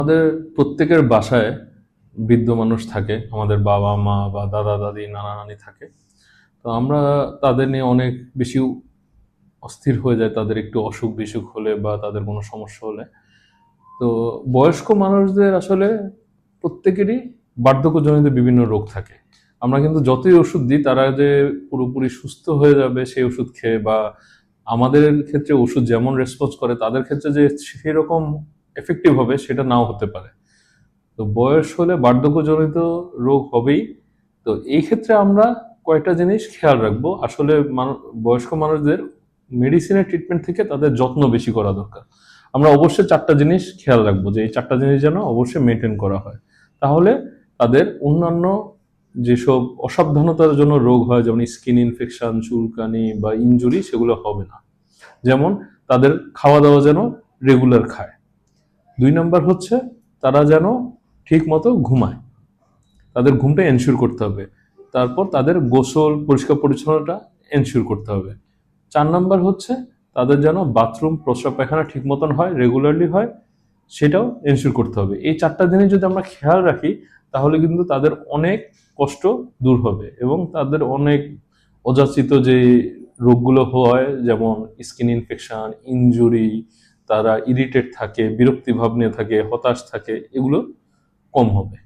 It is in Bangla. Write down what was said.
আমাদের প্রত্যেকের বাসায় বৃদ্ধ মানুষ থাকে, আমাদের বাবা মা বা দাদা দাদি নানা নানি থাকে। তো আমরা তাদের নিয়ে অনেক বেশি অস্থির হয়ে যায় তাদের একটু অসুখ বিসুখ হলে বা তাদের কোনো সমস্যা হলে। তো বয়স্ক মানুষদের আসলে প্রত্যেকেরই বার্ধক্যজনিত বিভিন্ন রোগ থাকে। আমরা কিন্তু যতই ওষুধ দিই তারা যে পুরোপুরি সুস্থ হয়ে যাবে সেই ওষুধ খেয়ে, বা আমাদের ক্ষেত্রে ওষুধ যেমন রেসপন্স করে তাদের ক্ষেত্রে যে সেরকম এফেক্টিভ হবে সেটা নাও হতে পারে। তো বয়স হলে বার্ধক্যজনিত রোগ হবেই। তো এই ক্ষেত্রে আমরা কয়েকটা জিনিস খেয়াল রাখবো। আসলে বয়স্ক মানুষদের মেডিসিনের ট্রিটমেন্ট থেকে তাদের যত্ন বেশি করা দরকার। আমরা অবশ্যই 4টা জিনিস খেয়াল রাখবো যে এই 4টা জিনিস যেন অবশ্যই মেনটেন করা হয়। তাহলে তাদের অন্যান্য যেসব অসাবধানতার জন্য রোগ হয়, যেমন স্কিন ইনফেকশন, চুলকানি বা ইনজুরি, সেগুলো হবে না। যেমন তাদের খাওয়া দাওয়া যেন রেগুলার খায়। 2 নাম্বার হচ্ছে তারা যেন ঠিক মতো ঘুমায়, তাদের ঘুমটা এনশিওর করতে হবে। তারপর তাদের গোসল পরিষ্কার পরিচ্ছন্নতা এনশিওর করতে হবে। 4 নাম্বার হচ্ছে তাদের যেন বাথরুম প্রস্রাব পায়খানা ঠিক মতন হয়, রেগুলারলি হয়, সেটাও এনশিওর করতে হবে। এই 4টা জিনিস যদি আমরা খেয়াল রাখি তাহলে কিন্তু তাদের অনেক কষ্ট দূর হবে এবং তাদের অনেক অযাচিত যে রোগগুলো হয়, যেমন স্কিন ইনফেকশন, ইনজুরি, তারা ইরিটেট থাকে, বিরক্তি ভাব নিয়ে থাকে, হতাশ থাকে, এগুলো কম হবে।